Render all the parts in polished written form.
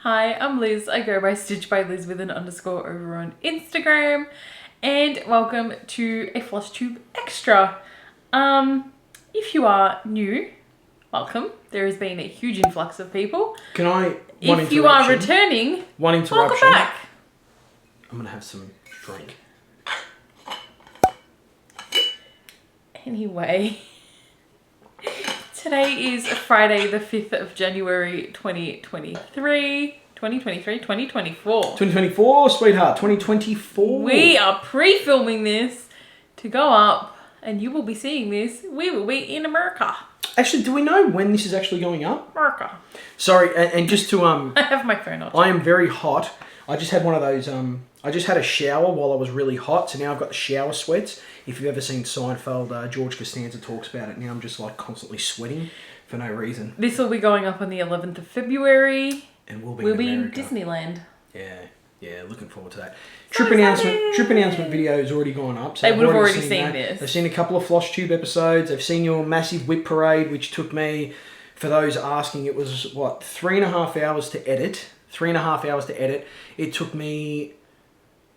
Hi, I'm Liz. I go by Stitch by Liz with an underscore over on Instagram. And welcome to a Flosstube Extra. If you are new, welcome. There has been a huge influx of people. Can I? If you are returning, welcome back. I'm gonna have some drink. Anyway, today is Friday the 5th of January 2023. 2024. 2024, sweetheart, 2024. We are pre-filming this to go up, and you will be seeing this. We will be in America. Actually, do we know when this is actually going up? America. Sorry, and just to I have my phone on. I am very hot. I just had one of those I just had a shower while I was really hot, so now I've got the shower sweats. If you've ever seen Seinfeld, George Costanza talks about it. Now I'm just like constantly sweating for no reason. This will be going up on the 11th of February. And we'll be in Disneyland. Yeah, looking forward to that. Trip announcement video has already gone up. So they would have already seen this. They've seen a couple of Flosstube episodes. They've seen your massive whip parade, which took me, for those asking, it was what, 3.5 hours to edit. 3.5 hours to edit. It took me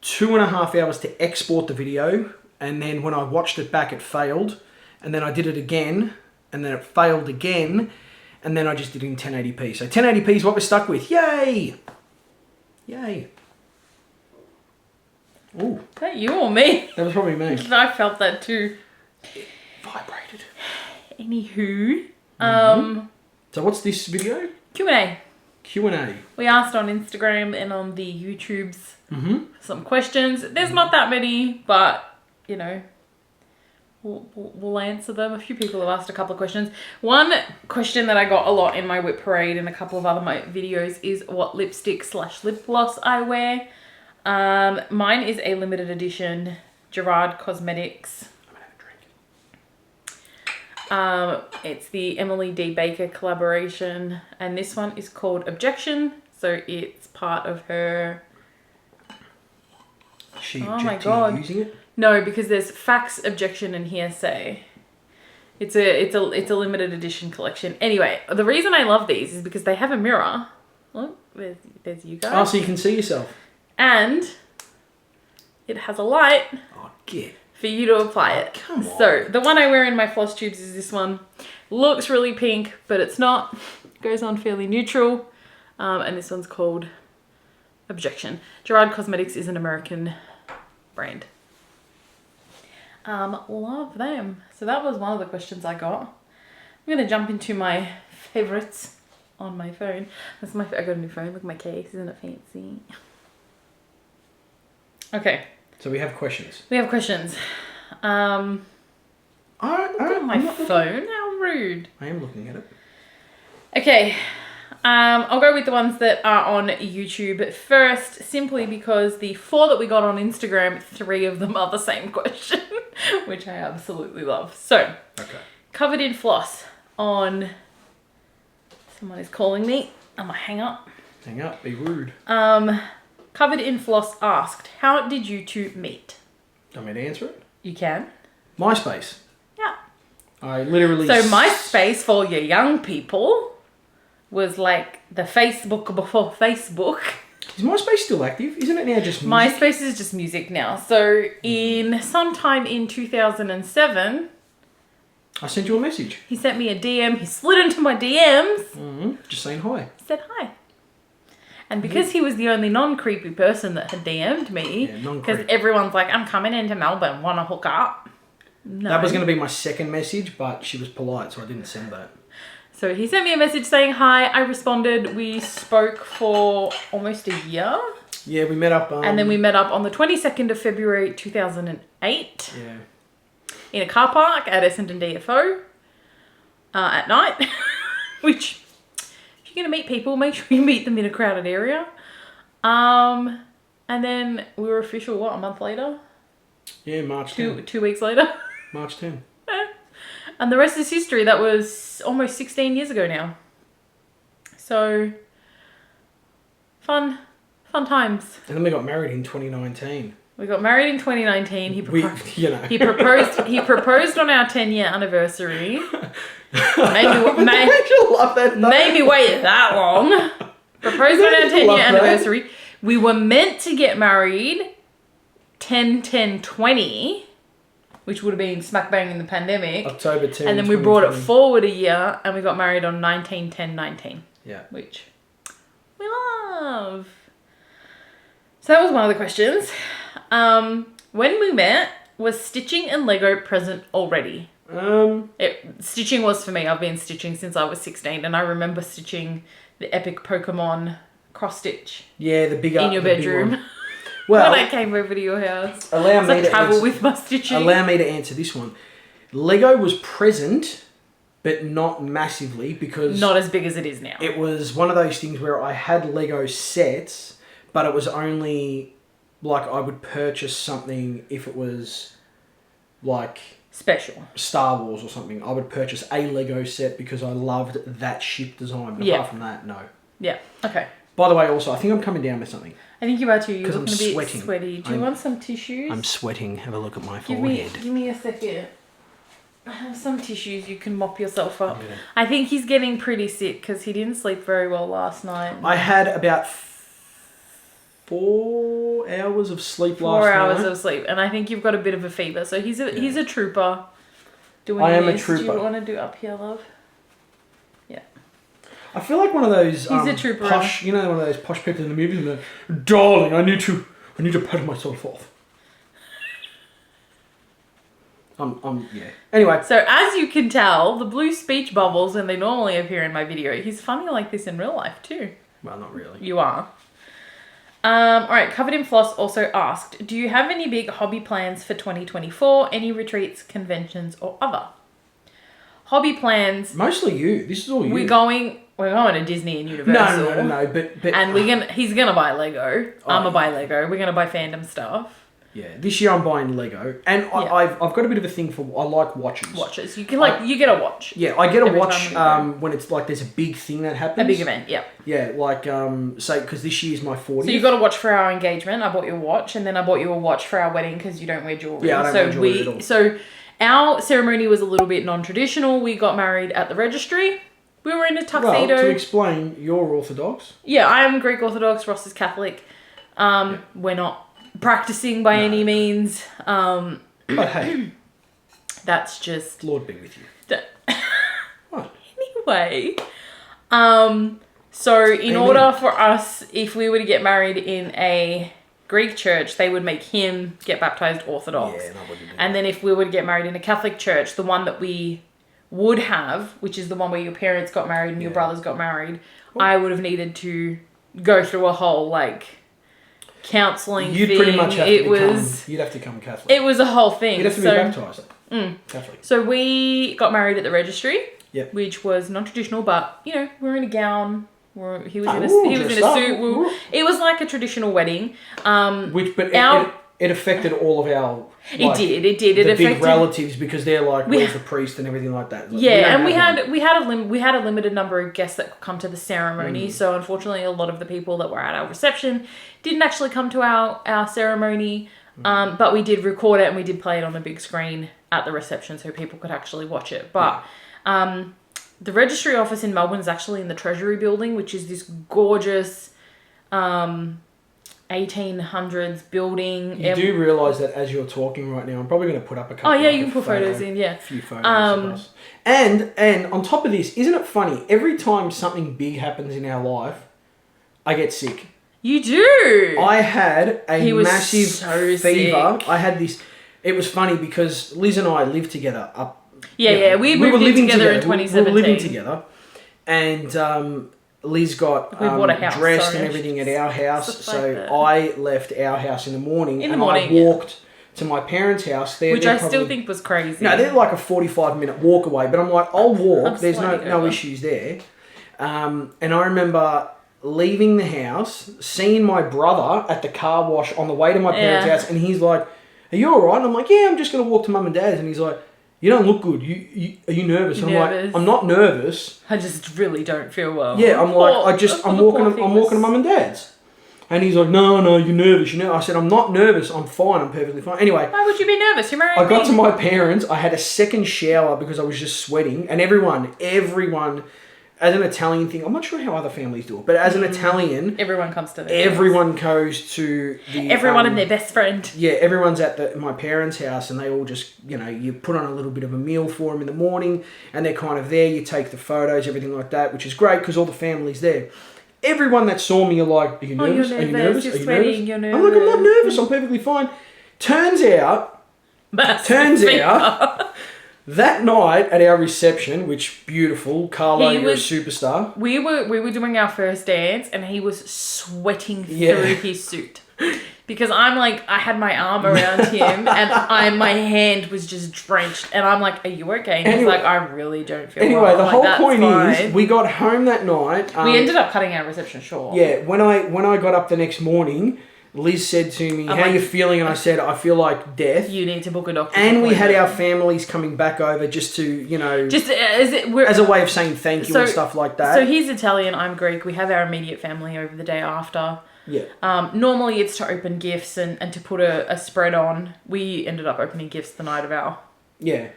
2.5 hours to export the video, and then when I watched it back, it failed, and then I did it again, and then it failed again, and then I just did it in 1080p. So 1080p is what we're stuck with. Yay! Yay! Ooh. Is that you or me? That was probably me. I felt that too. It vibrated. Anywho, So what's this video? Q&A. Q&A. We asked on Instagram and on the YouTubes some questions. There's not that many, but you know, we'll answer them. A few people have asked a couple of questions. One question that I got a lot in my whip parade and a couple of other my videos is what lipstick/lip gloss I wear. Mine is a limited edition Gerard Cosmetics. I'm gonna have a drink. It's the Emily D. Baker collaboration, and this one is called Objection. So it's part of her. Is she Oh my God. using it? No, because there's facts, objection, and hearsay. It's a limited edition collection. Anyway, the reason I love these is because they have a mirror. Look, there's you guys. Oh, so you can see yourself. And it has a light. Oh, get. For you to apply it. Come on. So the one I wear in my floss tubes is this one. Looks really pink, but it's not. Goes on fairly neutral. And this one's called Objection. Gerard Cosmetics is an American brand. Love them. So that was one of the questions I got. I'm gonna jump into my favorites on my phone. That's I got a new phone. Look at my case. Isn't it fancy? Okay. So we have questions. We have questions. Look at my phone. How rude. I am looking at it. Okay. I'll go with the ones that are on YouTube first, simply because the 4 that we got on Instagram, 3 of them are the same question, which I absolutely love. So, Okay. covered in floss on... Someone is calling me. I'm gonna hang up. Hang up. Be rude. Covered in Floss asked, how did you two meet? Want me to answer it? You can. MySpace. Yeah. I literally... So MySpace, for your young people, was like the Facebook before Facebook. Is MySpace still active? Isn't it now just music? MySpace is just music now. So sometime in 2007... I sent you a message. He sent me a DM. He slid into my DMs. Just saying hi. Said hi. And because he was the only non-creepy person that had DM'd me, because everyone's like, I'm coming into Melbourne, want to hook up? No. That was going to be my second message, but she was polite, so I didn't send that. So he sent me a message saying hi. I responded. We spoke for almost a year. Yeah, we met up. And then we met up on the 22nd of February 2008. Yeah. In a car park at Essendon DFO at night. Which... You're gonna meet people, make sure you meet them in a crowded area. And then we were official, what, a month later? Yeah, March 10. 2 weeks later. March 10. And the rest is history. That was almost 16 years ago now. So, fun times. And then we got married in 2019. We got married in 2019. He proposed. He proposed on our 10-year anniversary. Maybe wait that long. Proposed on our 10-year Love that. anniversary. We were meant to get married 10-10-20, which would have been smack bang in the pandemic. October 10. And then we brought it forward a year and we got married on 19-10-19. Yeah. Which we love. So that was one of the questions. When we met, was stitching and Lego present already? Stitching was for me. I've been stitching since I was 16 and I remember stitching the epic Pokemon cross stitch. Yeah, the bigger in your bedroom. Well, when I came over to your house. Allow me to travel with my stitching. Allow me to answer this one. Lego was present, but not massively because not as big as it is now. It was one of those things where I had Lego sets, but it was only like I would purchase something if it was like special Star Wars or something. I would purchase a Lego set because I loved that ship design. But apart from that, no. Yeah. Okay. By the way, also, I think I'm coming down with something. I think you are too. You're I'm looking a bit sweating. sweaty. Do you want some tissues? I'm sweating. Have a look at my forehead. Give me a second. I have some tissues. You can mop yourself up. Yeah. I think he's getting pretty sick because he didn't sleep very well last night. I had about 4 hours of sleep last night. 4 hours of sleep, and I think you've got a bit of a fever. So he's a trooper. I am a trooper. Do you want to do up here, love? Yeah. I feel like one of those He's a trooper. posh, you know, one of those posh people in the movies, and they're, darling, I need to pat myself off. Yeah. Anyway. So as you can tell, the blue speech bubbles, and they normally appear in my video. He's funny like this in real life too. Well, not really. You are. All right, Covered in Floss also asked, do you have any big hobby plans for 2024? Any retreats, conventions, or other? Hobby plans. Mostly you. This is all you. We're going to Disney and Universal. No. But and he's gonna buy Lego. I'm gonna buy Lego. We're gonna buy fandom stuff. Yeah, this year I'm buying Lego, and I've got a bit of a thing for I like watches. Watches. You can you get a watch. Yeah, I get a watch when it's like there's a big thing that happens. A big event. Yeah. Yeah, like say because this year's my 40th. So you got a watch for our engagement. I bought you a watch, and then I bought you a watch for our wedding because you don't wear jewelry. Yeah, I don't wear jewelry at all. So our ceremony was a little bit non-traditional. We got married at the registry. We were in a tuxedo. Well, to explain, you're Orthodox. Yeah, I am Greek Orthodox. Ross is Catholic. We're not practicing by any means. But hey, that's just Lord be with you. What? Anyway, so in order for us, if we were to get married in a Greek church, they would make him get baptized Orthodox. Yeah, nobody did. And then if we were to get married in a Catholic church, the one that we would have, which is the one where your parents got married and your brothers got married, I would have needed to go through a whole counselling You'd thing. pretty much have to you'd have to become Catholic. It was a whole thing. You'd have to be baptised. Catholic. So we got married at the registry, Yep. which was non-traditional, but we were in a gown. He was in a dressed up. suit. It was like a traditional wedding. It affected all of our. It did. It The affected big relatives because they're like, where's the priest and everything like that. We had a limited number of guests that could come to the ceremony. So unfortunately, a lot of the people that were at our reception didn't actually come to our ceremony. But we did record it and we did play it on the big screen at the reception so people could actually watch it. But the registry office in Melbourne is actually in the Treasury building, which is this gorgeous 1800s building. You do realise that as you're talking right now, I'm probably going to put up a couple. Oh yeah, you can put photos in. Yeah, a few photos of us. And on top of this, isn't it funny? Every time something big happens in our life, I get sick. You do. I had a massive fever. Sick. I had this. It was funny because Liz and I lived together up. We moved in together in 2017. We were living together, and Liz got bought a house, dressed and everything at our house. So I left our house in the morning, I walked to my parents' house. Which I still think was crazy. No, they're like a 45-minute walk away, but I'm like, I'll walk. There's no issues there. And I remember leaving the house, seeing my brother at the car wash on the way to my parents' house, and he's like, "Are you all right?" And I'm like, "Yeah, I'm just going to walk to mum and dad's." And he's like, "You don't look good. Are you nervous?" And I'm like, "I'm not nervous. I just really don't feel well." Yeah, I'm like, I'm walking to mum and dad's. And he's like, no, you're nervous. I said, I'm not nervous. I'm fine. I'm perfectly fine. Anyway. Why would you be nervous? You're married. I got to my parents. I had a second shower because I was just sweating. And everyone as an Italian thing, I'm not sure how other families do it, but as an Italian, everyone comes to everyone goes to the... Everyone and their best friend. Yeah, everyone's at my parents' house, and they all just, you put on a little bit of a meal for them in the morning, and they're kind of there. You take the photos, everything like that, which is great because all the family's there. Everyone that saw me are like, are you nervous? You're Are you nervous. nervous? You're Are you sweating. nervous? You're nervous. I'm like, I'm not nervous. I'm perfectly fine. Turns out, that night at our reception, which beautiful, Carlo, you're a superstar. We were doing our first dance, and he was sweating through his suit. Because I'm like, I had my arm around him, and my hand was just drenched. And I'm like, are you okay? And he's like, I really don't feel well. Anyway, the whole point fine. is, we got home that night. We ended up cutting our reception short. Yeah, when I got up the next morning, Liz said to me, how are you feeling? And I said, I feel like death. You need to book a doctor. And we had our families coming back over just to, just as a way of saying thank you and stuff like that. So he's Italian, I'm Greek. We have our immediate family over the day after. Yeah. Normally it's to open gifts and to put a spread on. We ended up opening gifts the night of our... Yeah.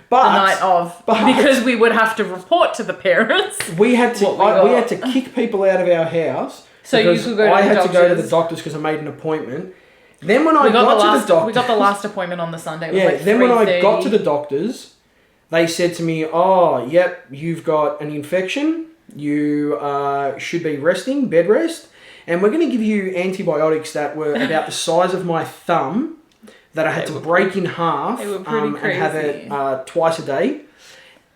Because we would have to report to the parents. We had to kick people out of our house. So you could go to I the had doctors. to go to the doctors because I made an appointment. Then when I got to the doctors... We got the last appointment on the Sunday. It was like then when 3:30. I got to the doctors, they said to me, oh, yep, you've got an infection. You should be resting, bed rest. And we're going to give you antibiotics that were about the size of my thumb that I had to break in half and have it twice a day.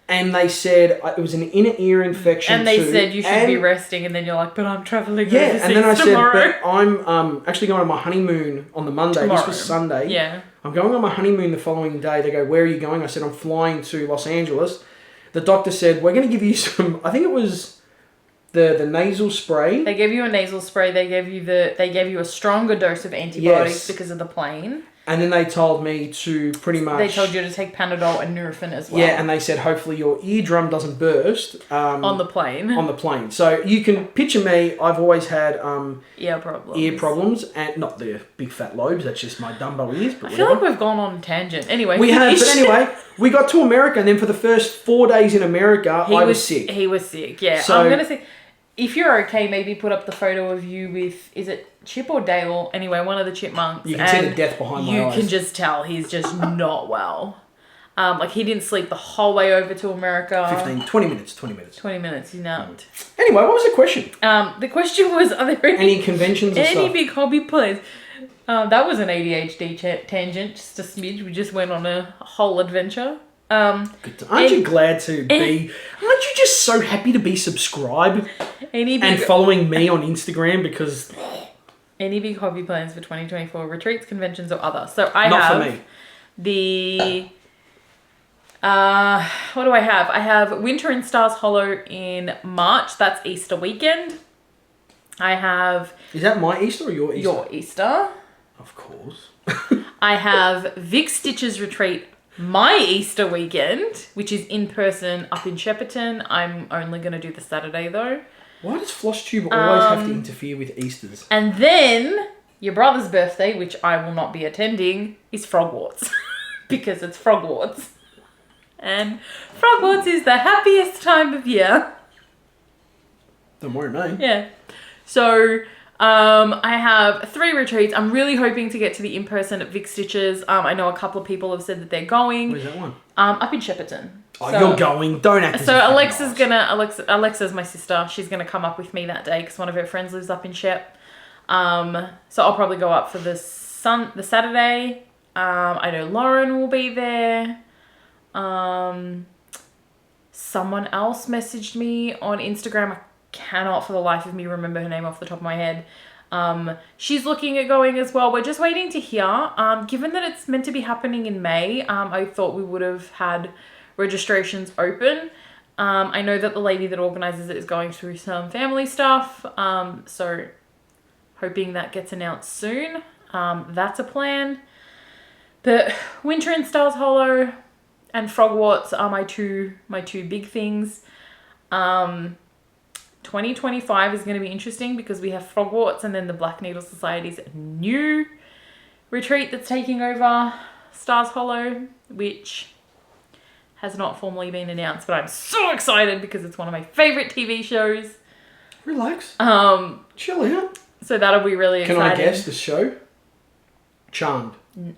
And they said it was an inner ear infection. And they said you should be resting, and then you're like, but I'm travelling overseas and then I tomorrow. said, but I'm actually going on my honeymoon on the Monday. Tomorrow. This was Sunday. Yeah. I'm going on my honeymoon the following day. They go, where are you going? I said, I'm flying to Los Angeles. The doctor said, we're going to give you some, I think it was the nasal spray. They gave you a nasal spray. They gave you a stronger dose of antibiotics because of the plane. And then they told me to pretty much... They told you to take Panadol and Nurofen as well. Yeah, and they said hopefully your eardrum doesn't burst. On the plane. On the plane. So you can picture me, I've always had... ear problems. Ear problems, and not the big fat lobes, that's just my Dumbo ears. But I feel like we've gone on tangent. Anyway. We have, but anyway, we got to America, and then for the first 4 days in America, I was sick. He was sick, yeah. So, I'm going to say... If you're okay, maybe put up the photo of you with, is it Chip or Dale? Anyway, one of the chipmunks. You can see the death behind my eyes. You can just tell he's just not well. Like, he didn't sleep the whole way over to America. 20 minutes. 20 minutes, he napped. Anyway, what was the question? The question was, are there any conventions and stuff? Any big hobby plays? That was an ADHD tangent, just a smidge. We just went on a whole adventure. Aren't you glad to be... Aren't you just so happy to be subscribed and following me on Instagram because... Any big hobby plans for 2024? Retreats, conventions, or other? So Not for me. The... what do I have? I have Winter in Stars Hollow in March. That's Easter weekend. I have... Is that my Easter or your Easter? Your Easter. Of course. I have Vic Stitch's retreat my Easter weekend, which is in person up in Shepparton. I'm only going to do the Saturday though. Why does Flosstube always have to interfere with Easters? And then your brother's birthday, which I will not be attending, is Frogwarts. Because it's Frogwarts. And Frogwarts is the happiest time of year. Don't worry, mate. Yeah. So... I have 3 retreats. I'm really hoping to get to the in-person at Vic Stitches. I know a couple of people have said that they're going. Where's that one? Up in Shepparton. Oh, so, you're going. Don't act as So Alexa's my sister. She's going to come up with me that day because one of her friends lives up in Shep. So I'll probably go up for the Saturday. I know Lauren will be there. Someone else messaged me on Instagram. I cannot for the life of me remember her name off the top of my head. She's looking at going as well. We're just waiting to hear. Given that it's meant to be happening in May, I thought we would have had registrations open. I know that the lady that organises it is going through some family stuff. So hoping that gets announced soon. That's a plan. The Winter in Stars Hollow and Frogwarts are my two big things. 2025 is going to be interesting because we have Frogwarts and then the Black Needle Society's new retreat that's taking over Stars Hollow, which has not formally been announced, but I'm so excited because it's one of my favorite TV shows. Relax. Chill out. So that'll be really exciting. Can I guess the show? Charmed. Ew.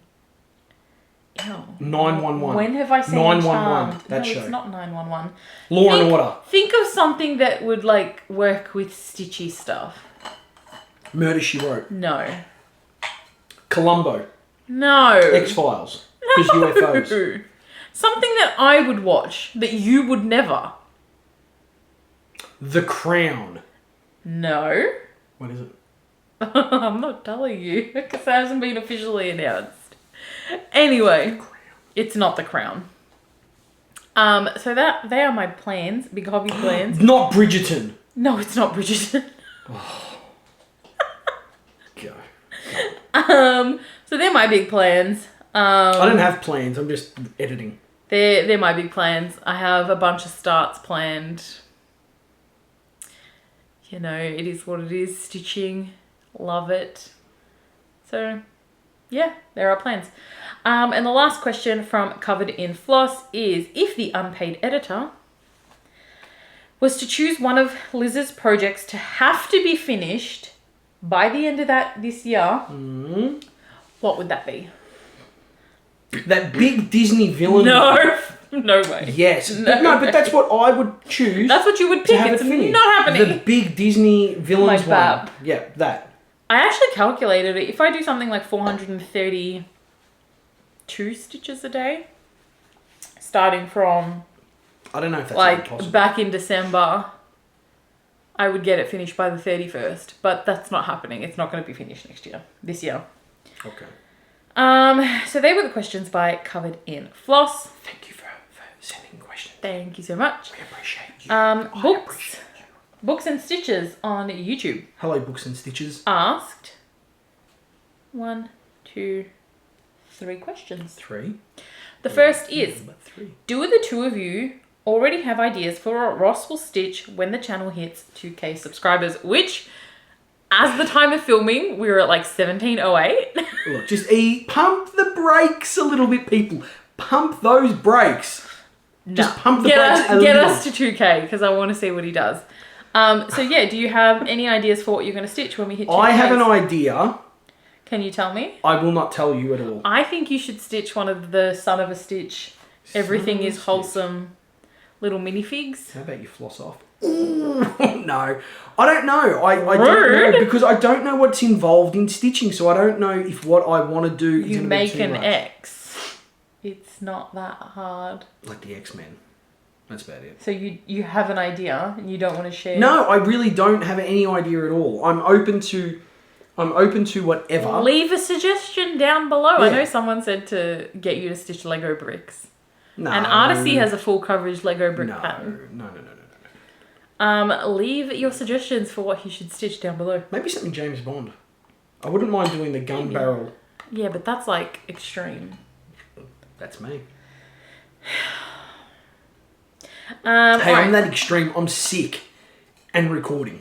911. When have I seen 911? Charmed? That no, show. It's not 911. Law and Order. Think of something that would like work with Stitchy stuff. Murder, She Wrote. No. Columbo. No. X-Files. Because UFOs. Something that I would watch that you would never. The Crown. No. What is it? I'm not telling you because it hasn't been officially announced. Anyway, it's not The Crown. So that they are my plans, big hobby plans. Not Bridgerton. No, it's not Bridgerton. Go. So they're my big plans. I don't have plans. I'm just editing. They're my big plans. I have a bunch of starts planned. You know, it is what it is. Stitching. Love it. So, yeah, there are plans. And the last question from Covered in Floss is, if the unpaid editor was to choose one of Liz's projects to have to be finished by the end of this year, what would that be? That big Disney villain. No, no way. Yes. But that's what I would choose. That's what you would pick. It's not happening. The big Disney villains Like that. one. Yeah, that. I actually calculated it. If I do something like 432 stitches a day, starting from I don't know if that's like possible. back in December, I would get it finished by the 31st. But that's not happening. It's not going to be finished this year. Okay. So they were the questions by Covered in Floss. Thank you for sending questions. Thank you so much. We appreciate you. Books and Stitches on YouTube. Hello, Books and Stitches. Asked 1, 2, 3 questions. 3. The first is, Number 3. do the two of you already have ideas for what Ross will stitch when the channel hits 2K subscribers? Which, as the time of filming, we were at like 1708. Look, just pump the brakes a little bit, people. Pump those brakes. Just pump the brakes a little. Get us to 2K because I want to see what he does. So yeah, do you have any ideas for what you're going to stitch when we hit 2K? I have an idea. Can you tell me? I will not tell you at all. I think you should stitch one of the Son of a Stitch. Everything is wholesome little minifigs. How about you floss off? No, I don't know. I don't know because I don't know what's involved in stitching, so I don't know if what I want to do is you going to be make too an much. X. It's not that hard. Like the X-Men. That's about it. So you have an idea and you don't want to share? No, I really don't have any idea at all. I'm open to whatever. Leave a suggestion down below. Yeah. I know someone said to get you to stitch Lego bricks. No. And Artisy has a full coverage Lego brick pattern. No. Leave your suggestions for what he should stitch down below. Maybe something James Bond. I wouldn't mind doing the gun barrel. Yeah, but that's like extreme. That's me. Hey, right. I'm that extreme. I'm sick and recording.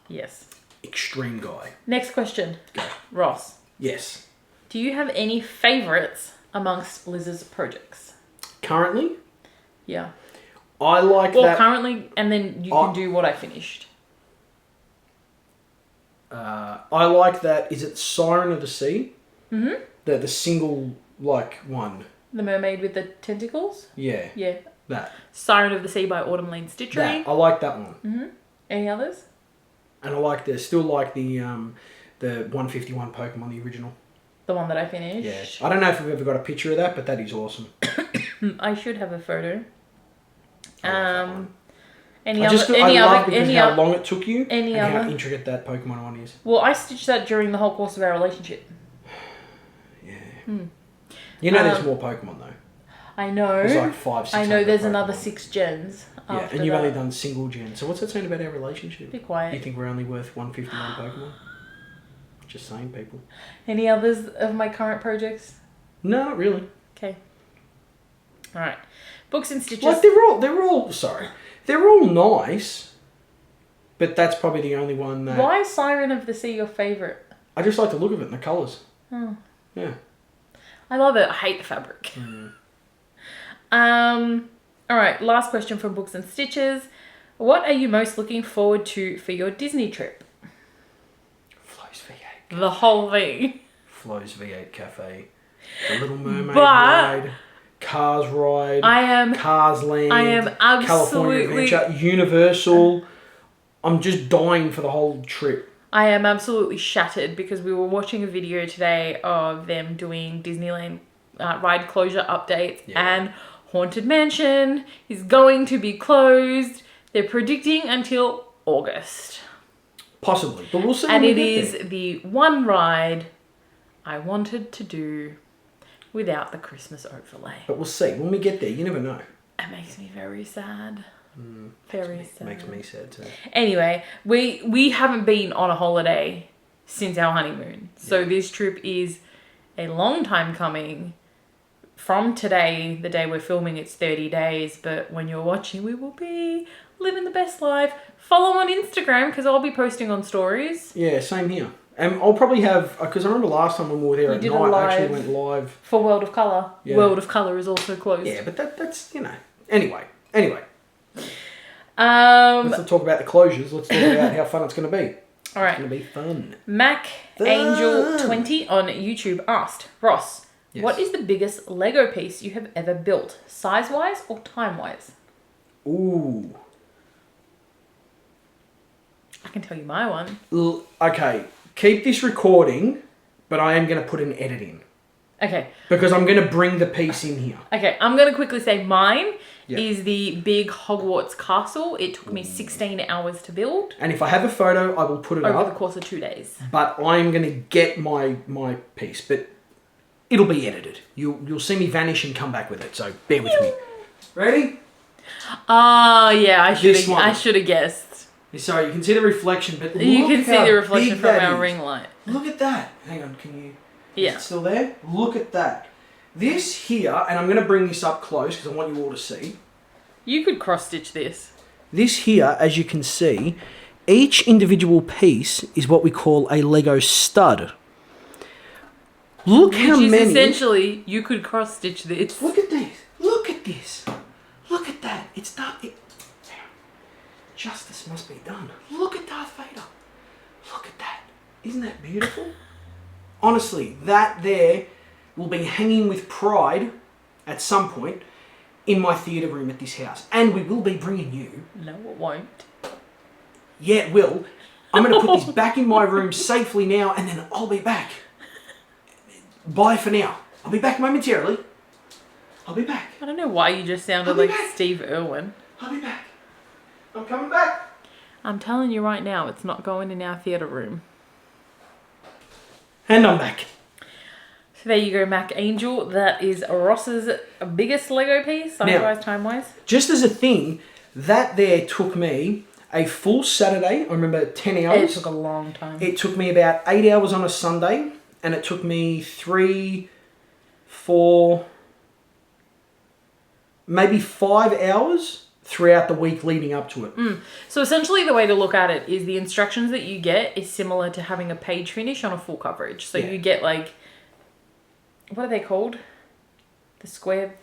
Yes. Extreme guy. Next question. Go. Ross. Yes. Do you have any favourites amongst Liz's projects? Currently? Yeah. I like Well, that. currently, and then you can do what I finished. I like that. Is it Siren of the Sea? Mm-hmm. The single, one. The Mermaid with the Tentacles? Yeah. Yeah. That. Siren of the Sea by Autumn Lane Stitchery. That. I like that one. Mm-hmm. Any others? And I like the 151 Pokemon, the original. The one that I finished? Yeah. I don't know if we've ever got a picture of that, but that is awesome. I should have a photo. I like that one. I love because how long it took you and other? how intricate that Pokemon one is. Well, I stitched that during the whole course of our relationship. Yeah. Hmm. You know there's more Pokemon though. I know. There's like 5, 6. I know there's Pokemon. another 6 gens. Yeah, and you've only done single gen. So what's that saying about our relationship? Be quiet. You think we're only worth 151 Pokemon? Just saying, people. Any others of my current projects? No, not really. Okay. All right. Books and Stitches. Like they're all nice, but that's probably the only one that. Why is Siren of the Sea your favourite? I just like the look of it and the colours. Oh. Yeah. I love it. I hate the fabric. All right, last question from Books and Stitches. What are you most looking forward to for your Disney trip? Flo's V8. The whole thing. Flo's V8 Cafe. The Little Mermaid But ride. Cars ride. Cars Land. I am California absolutely... Adventure. Universal. I'm just dying for the whole trip. I am absolutely shattered because we were watching a video today of them doing Disneyland ride closure updates, and Haunted Mansion is going to be closed. They're predicting until August. Possibly, but we'll see. And it is the one ride I wanted to do without the Christmas overlay. But we'll see. When we get there, you never know. It makes me very sad. Very sad. Makes me sad too. Anyway, we haven't been on a holiday since our honeymoon. So this trip is a long time coming. From today, the day we're filming, it's 30 days. But when you're watching, we will be living the best life. Follow on Instagram because I'll be posting on stories. Yeah, same here. And I'll probably have, because I remember last time when we were there at night, I actually went live. For World of Colour. Yeah. World of Colour is also closed. Yeah, but that's, you know. Anyway. Let's not talk about the closures. Let's talk about how fun it's going to be. All right. It's going to be fun. Mac Angel 20 on YouTube asked, Ross, what is the biggest Lego piece you have ever built, size-wise or time-wise? Ooh. I can tell you my one. Okay, keep this recording, but I am going to put an edit in. Okay. Because I'm going to bring the piece in here. Okay, I'm going to quickly say mine is the big Hogwarts castle. It took me 16 hours to build. And if I have a photo, I will put it up. Over the course of 2 days. But I'm going to get my piece, but it'll be edited. You'll see me vanish and come back with it, so bear with me. Ready? Yeah, I should have guessed. Sorry, you can see the reflection, but look you can see how the reflection big from that our is. ring light. Look at that. Hang on, can you... Yeah. Is it still there? Look at that. This here, and I'm going to bring this up close because I want you all to see. You could cross-stitch this. This here, as you can see, each individual piece is what we call a Lego stud. Look how many... Which is essentially, you could cross-stitch this. Look at this. Look at this. Look at that. It's done. Justice must be done. Look at Darth Vader. Look at that. Isn't that beautiful? Honestly, that there will be hanging with pride at some point in my theatre room at this house. And we will be bringing you... No, it won't. Yeah, it will. I'm going to put this back in my room safely now, and then I'll be back. Bye for now. I'll be back momentarily. I'll be back. I don't know why you just sounded like Steve Irwin. I'll be back. I'm coming back. I'm telling you right now, it's not going in our theatre room. And I'm back. So there you go, Mac Angel. That is Ross's biggest Lego piece, size-wise, time-wise. Just as a thing, that there took me a full Saturday. I remember 10 hours. It took a long time. It took me about 8 hours on a Sunday. And it took me 3, 4, maybe 5 hours throughout the week leading up to it. So essentially the way to look at it is the instructions that you get is similar to having a page finish on a full coverage. So you get like, what are they called? The square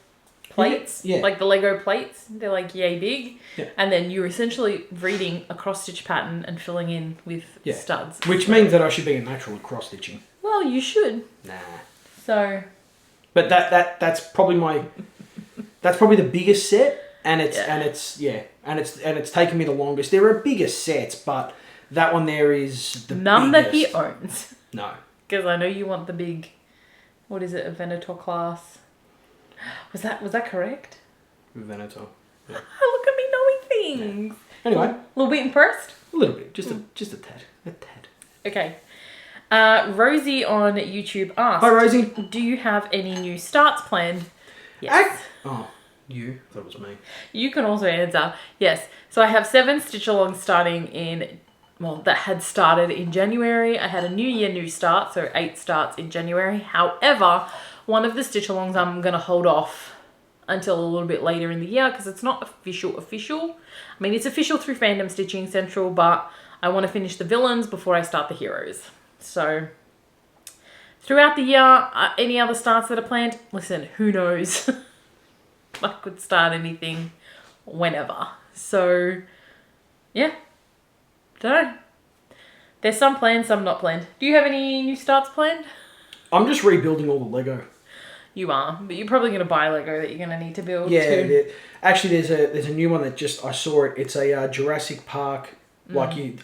plates? Yeah. Like the Lego plates. They're like yay big. Yeah. And then you're essentially reading a cross-stitch pattern and filling in with studs. Which means that I should be a natural at cross-stitching. Well, you should. Nah. So. But that's probably that's probably the biggest set. And it's taken me the longest. There are bigger sets, but that one there is the none biggest. that he owns. No. Because I know you want the big, what is it, a Venator class. Was that correct? Venator. Yeah. Look at me knowing things. Yeah. Anyway. A little bit impressed? A little bit. Just a tad. A tad. Okay. Rosie on YouTube asked, Hi, Rosie. Do you have any new starts planned? Yes. You? That was me. You can also answer. Yes. So I have 7 stitch-alongs starting that had started in January. I had a new year, new start, so 8 starts in January. However, one of the stitch-alongs I'm going to hold off until a little bit later in the year because it's not official. I mean, it's official through Fandom Stitching Central, but I want to finish the villains before I start the heroes. So throughout the year, any other starts that are planned, listen, who knows? I could start anything whenever. So, yeah. Don't know. There's some planned, some not planned. Do you have any new starts planned? I'm just rebuilding all the Lego. You are, but you're probably going to buy Lego that you're going to need to build too. Yeah, actually, there's a new one that I saw it. It's a Jurassic Park, like you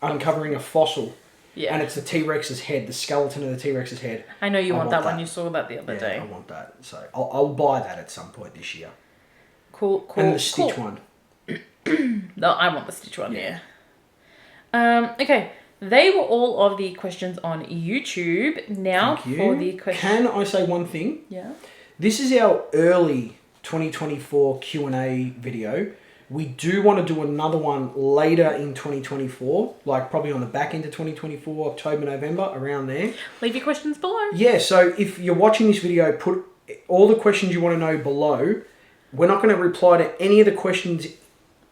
uncovering a fossil. Yeah. And it's the T-Rex's head, the skeleton of the T-Rex's head. I know you want that one. You saw that the other day. I want that. So I'll buy that at some point this year. Cool. And the Stitch one. No, I want the Stitch one, yeah. Okay. They were all of the questions on YouTube. Now for the question. Can I say one thing? Yeah. This is our early 2024 Q&A video. We do want to do another one later in 2024, like probably on the back end of 2024, October, November, around there. Leave your questions below. Yeah, so if you're watching this video, put all the questions you want to know below. We're not going to reply to any of the questions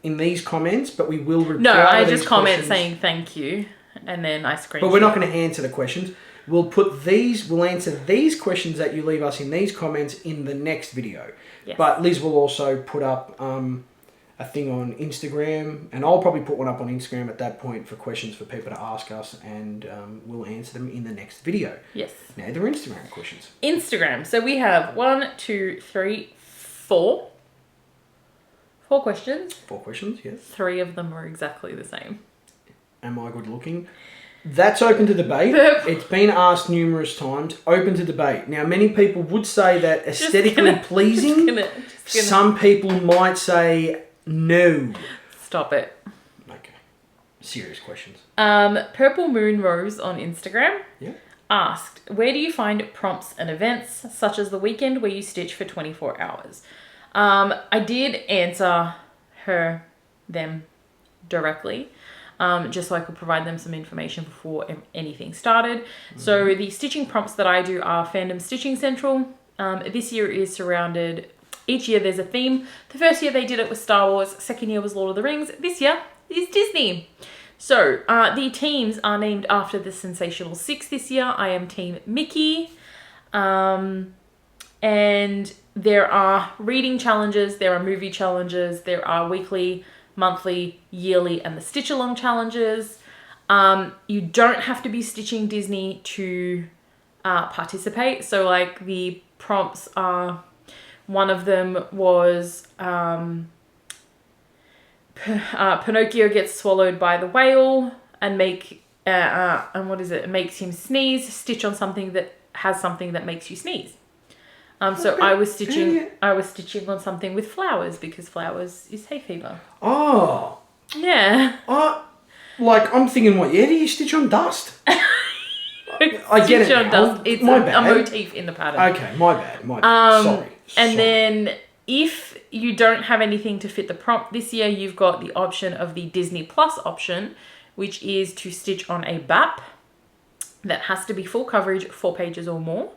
in these comments, but we will reply to I these just comment questions. saying thank you, and then I screenshot. But we're not going to answer the questions. We'll answer these questions that you leave us in these comments in the next video. Yes. But Liz will also put up a thing on Instagram, and I'll probably put one up on Instagram at that point for questions for people to ask us, and we'll answer them in the next video. Yes. Now they're Instagram questions. Instagram. So we have 1, 2, 3, 4. 4 questions. 4 questions, yes. 3 of them are exactly the same. Am I good looking? That's open to debate. It's been asked numerous times. Open to debate. Now, many people would say that aesthetically pleasing. Some people might say no. Stop it. Okay. Serious questions. Purple Moon Rose on Instagram asked, where do you find prompts and events such as the weekend where you stitch for 24 hours? I did answer them directly. Just so I could provide them some information before anything started. Mm-hmm. So the stitching prompts that I do are Fandom Stitching Central. This year is surrounded, each year there's a theme. The first year they did it with Star Wars, second year was Lord of the Rings, this year is Disney. So the teams are named after the Sensational Six this year. I am Team Mickey. And there are reading challenges, there are movie challenges, there are weekly, monthly, yearly, and the Stitch Along challenges. You don't have to be stitching Disney to participate. So like the prompts are, one of them was Pinocchio gets swallowed by the whale and it makes him sneeze. Stitch on something that has something that makes you sneeze. So I was stitching on something with flowers because flowers is hay fever. Oh. Yeah. Like I'm thinking, what? Yeah, do you stitch on dust? I get it. On dust. It's a motif in the pattern. Okay, my bad. Sorry. And then if you don't have anything to fit the prompt this year, you've got the option of the Disney Plus option, which is to stitch on a BAP that has to be full coverage, 4 pages or more.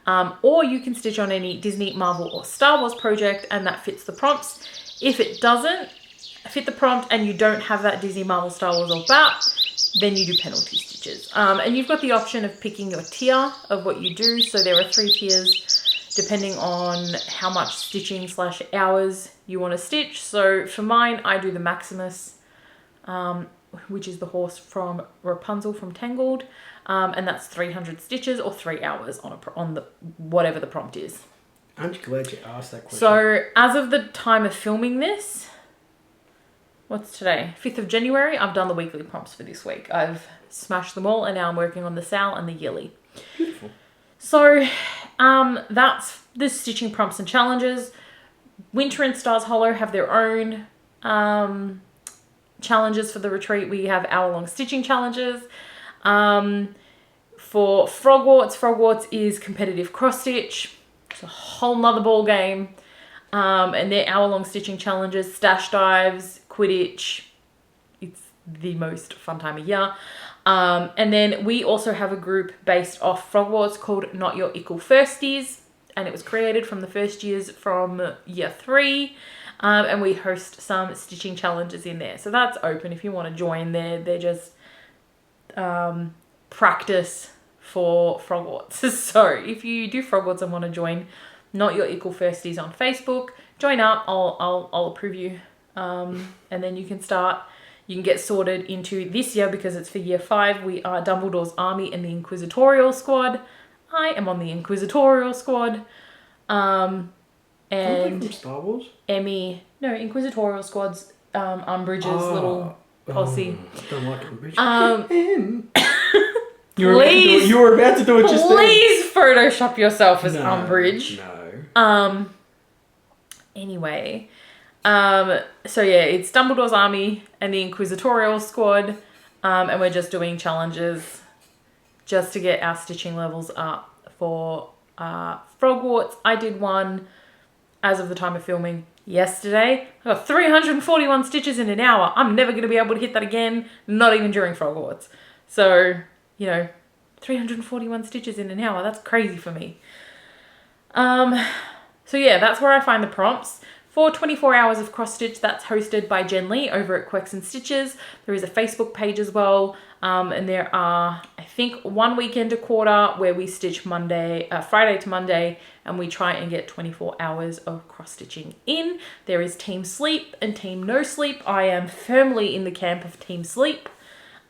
Or you can stitch on any Disney, Marvel, or Star Wars project, and that fits the prompts. If it doesn't fit the prompt and you don't have that Disney, Marvel, Star Wars, or BAP, then you do penalty stitches. And you've got the option of picking your tier of what you do. So there are 3 tiers depending on how much stitching / hours you want to stitch. So for mine, I do the Maximus, which is the horse from Rapunzel from Tangled. And that's 300 stitches or 3 hours on the whatever the prompt is. Aren't you glad you asked that question? So as of the time of filming this, what's today? 5th of January, I've done the weekly prompts for this week. I've smashed them all and now I'm working on the SAL and the yearly. Beautiful. So that's the stitching prompts and challenges. Winter and Stars Hollow have their own challenges for the retreat. We have hour-long stitching challenges. For Frogwarts is competitive cross-stitch. It's a whole nother ball game. And they're hour-long stitching challenges, stash dives, Quidditch. It's the most fun time of year. And then we also have a group based off Frogwarts called Not Your Ickle Firsties. And it was created from the first years from year 3. And we host some stitching challenges in there. So that's open if you want to join there. They're just practice for Frogwarts. So if you do Frogwarts and want to join, Not Your Equal Firsties on Facebook. Join up. I'll approve you. And then you can start. You can get sorted into this year because it's for year 5. We are Dumbledore's Army and the Inquisitorial Squad. I am on the Inquisitorial Squad. Aren't they And from Star Wars? Emmy, no, Inquisitorial Squad's Umbridge's little posse. I don't like Umbridge. Please, you were about to do it just then. please Photoshop yourself as No, Umbridge. No. Anyway, so yeah, it's Dumbledore's Army and the Inquisitorial Squad, and we're just doing challenges just to get our stitching levels up for Frogwarts. I did one as of the time of filming yesterday. I got 341 stitches in an hour. I'm never going to be able to hit that again, not even during Frogwarts. So, 341 stitches in an hour, that's crazy for me. So yeah, that's where I find the prompts. For 24 Hours of Cross Stitch, that's hosted by Jen Lee over at Quirks and Stitches. There is a Facebook page as well. And there are, I think, 1 weekend a quarter where we stitch Friday to Monday, and we try and get 24 hours of cross stitching in. There is Team Sleep and Team No Sleep. I am firmly in the camp of Team Sleep.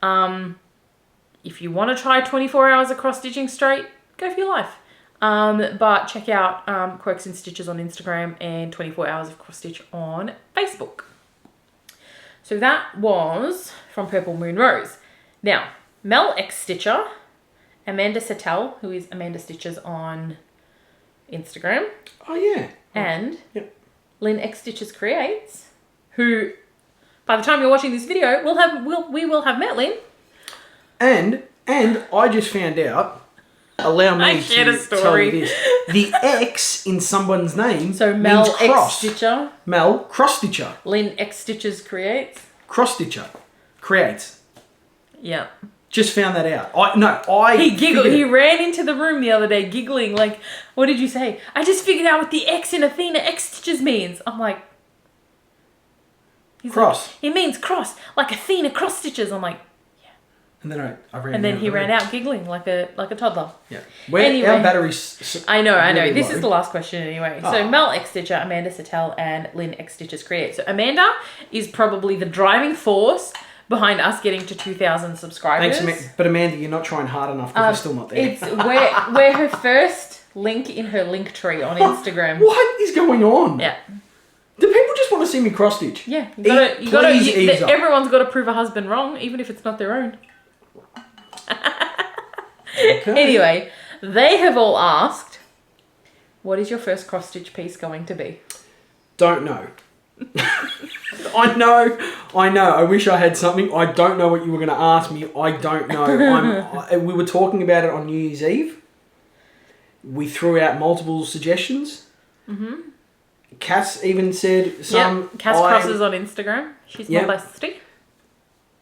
If you want to try 24 hours of cross stitching straight, go for your life. But check out Quirks and Stitches on Instagram and 24 Hours of Cross Stitch on Facebook. So that was from Purple Moon Rose. Now, Mel X Stitcher, Amanda Settel, who is Amanda Stitches on Instagram. Oh, yeah. And Yep. Lynn X Stitches Creates, who, by the time you're watching this video, we will have met Lynn. And I just found out, allow me to tell you this, the X in someone's name So Mel means X cross. Stitcher, Mel, cross stitcher. Lynn X Stitches Creates. Cross stitcher. Creates. Yeah. Just found that out. He giggled. He ran into the room the other day giggling like, what did you say? I just figured out what the X in Athena X Stitches means. I'm like... Cross. Like, it means cross. Like Athena cross stitches. I'm like... And then I ran And then out he of the ran room. out giggling like a toddler. Yeah. Anyway. Our batteries... I know. really This low. is the last question anyway. So Oh. Mel X Stitcher, Amanda Settel, and Lynn X Stitches Create. So Amanda is probably the driving force behind us getting to 2,000 subscribers. Thanks, but Amanda, you're not trying hard enough because you're still not there. It's we're her first link in her link tree on Instagram. What is going on? Yeah. Do people just want to see me cross stitch? Yeah. Please ease up. Everyone's got to prove a husband wrong, even if it's not their own. Okay. Anyway, they have all asked, what is your first cross stitch piece going to be? Don't know. I know. I wish I had something. I don't know what you were going to ask me. I don't know. We were talking about it on New Year's Eve. We threw out multiple suggestions. Mm-hmm. Cass even said some. Yep. Cass crosses on Instagram. She's my bestie.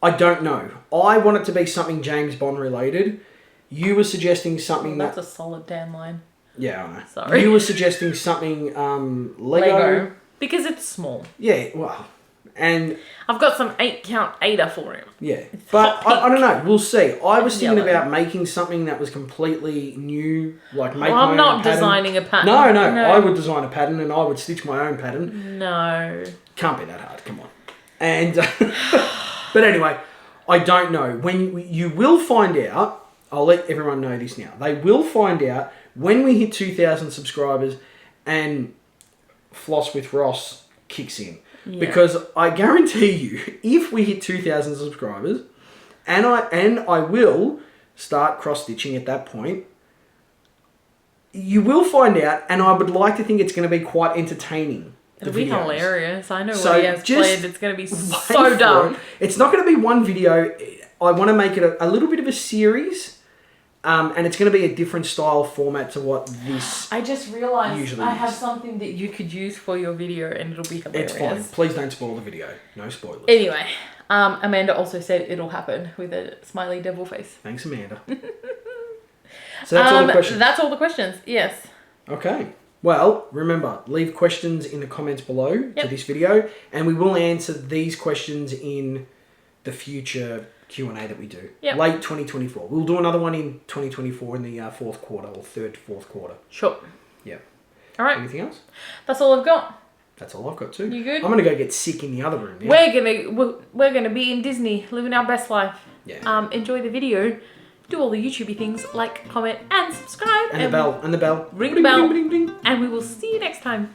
I don't know. I want it to be something James Bond related. You were suggesting something That's a solid Dan line. Yeah, I know. Sorry. You were suggesting something Lego. Because it's small. Yeah, well, and... I've got some 8-count Ada for him. Yeah, but I don't know. We'll see. I was thinking Yellow. about making something that was completely new, like make Well, my I'm own not pattern. designing a pattern. No, I would design a pattern and I would stitch my own pattern. No. Can't be that hard, come on. And, but anyway, I don't know. When you will find out, I'll let everyone know this now. They will find out when we hit 2,000 subscribers and Floss with Ross kicks in. Yeah. Because I guarantee you, if we hit 2,000 subscribers, and I will start cross-stitching at that point, you will find out, and I would like to think it's going to be quite entertaining. It'll be hilarious. I know So what he has just planned. It's going to be so dumb. It's not going to be one video. I want to make it a little bit of a series. And it's going to be a different style format to what this I just realised usually I have is. something that you could use for your video and it'll be hilarious. It's fine. Please don't spoil the video. No spoilers. Anyway, Amanda also said it'll happen with a smiley devil face. Thanks, Amanda. So that's all the questions. That's all the questions, yes. Okay. Well, remember, leave questions in the comments below to this video, and we will answer these questions in the future Q&A that we do. Yep. Late 2024. We'll do another one in 2024 in the fourth quarter or third to fourth quarter. Sure. Yeah. All right. Anything else? That's all I've got. That's all I've got too. You good? I'm gonna go get sick in the other room. Yeah? We're gonna be in Disney, living our best life. Yeah. Enjoy the video. Do all the YouTubey things, like, comment, and subscribe. And the bell. Ring the bell. Bling, bling, bling, bling. And we will see you next time.